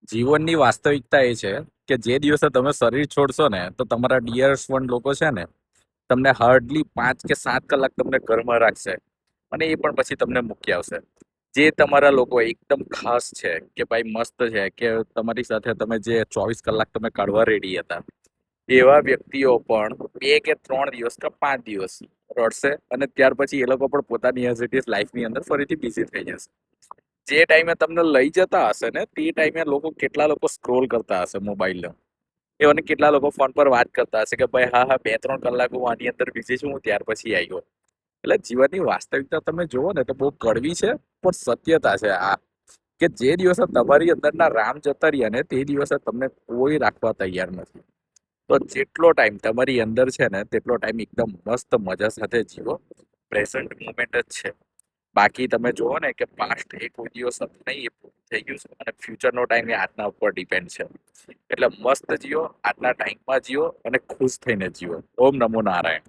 જીવનની વાસ્તવિકતા એ છે કે જે દિવસે તમે શરીર છોડશો ને તો તમારા ડિયર્સ વન લોકો છે ને તમને હાર્ડલી 5 કે 7 કલાક તમને ઘરમાં રાખશે અને એ પણ પછી તમને મૂકી આવશે. જે તમારા લોકો એકદમ ખાસ છે કે ભાઈ મસ્ત છે કે તમારી સાથે તમે જે 24 કલાક તમે કાઢવા રેડી હતા, એવા વ્યક્તિઓ પણ 2 કે 3 દિવસ કે 5 દિવસ રડશે અને ત્યાર પછી એ લોકો પણ પોતાની એઝ ઇટ ઇઝ લાઈફની અંદર ફરીથી બિઝી થઈ જશે. જે ટાઈમે તમને લઈ જતા હશે ને તે ટાઈમે કેટલા લોકો સ્ક્રોલ કરતા હશે મોબાઈલ, એવાની કેટલા લોકો ફોન પર વાત કરતા હશે કે ભાઈ હા હા 2-3 કલાક હું આની અંદર બિઝી છું, હું ત્યાર પછી આવ્યો. એટલે જીવનની વાસ્તવિકતા તમે જુઓ ને તો બહુ કડવી છે પણ સત્યતા છે આ, કે જે દિવસે તમારી અંદરના રામ જતા રહ્યા ને તે દિવસે તમને કોઈ રાખવા તૈયાર નથી. તો જેટલો ટાઈમ તમારી અંદર છે ને તેટલો ટાઈમ એકદમ મસ્ત મજા સાથે જીવો. પ્રેઝન્ટ મુમેન્ટ જ છે. બાકી તમે જુઓ ને કે પાસ્ટ એ કોઈ દિવસ નહીં, એ પૂરું થઈ ગયું છે અને ફ્યુચરનો ટાઈમ એ આજના ઉપર ડિપેન્ડ છે. એટલે મસ્ત જીવો, આજના ટાઈમમાં જીવો અને ખુશ થઈને જીવો. ઓમ નમો નારાયણ.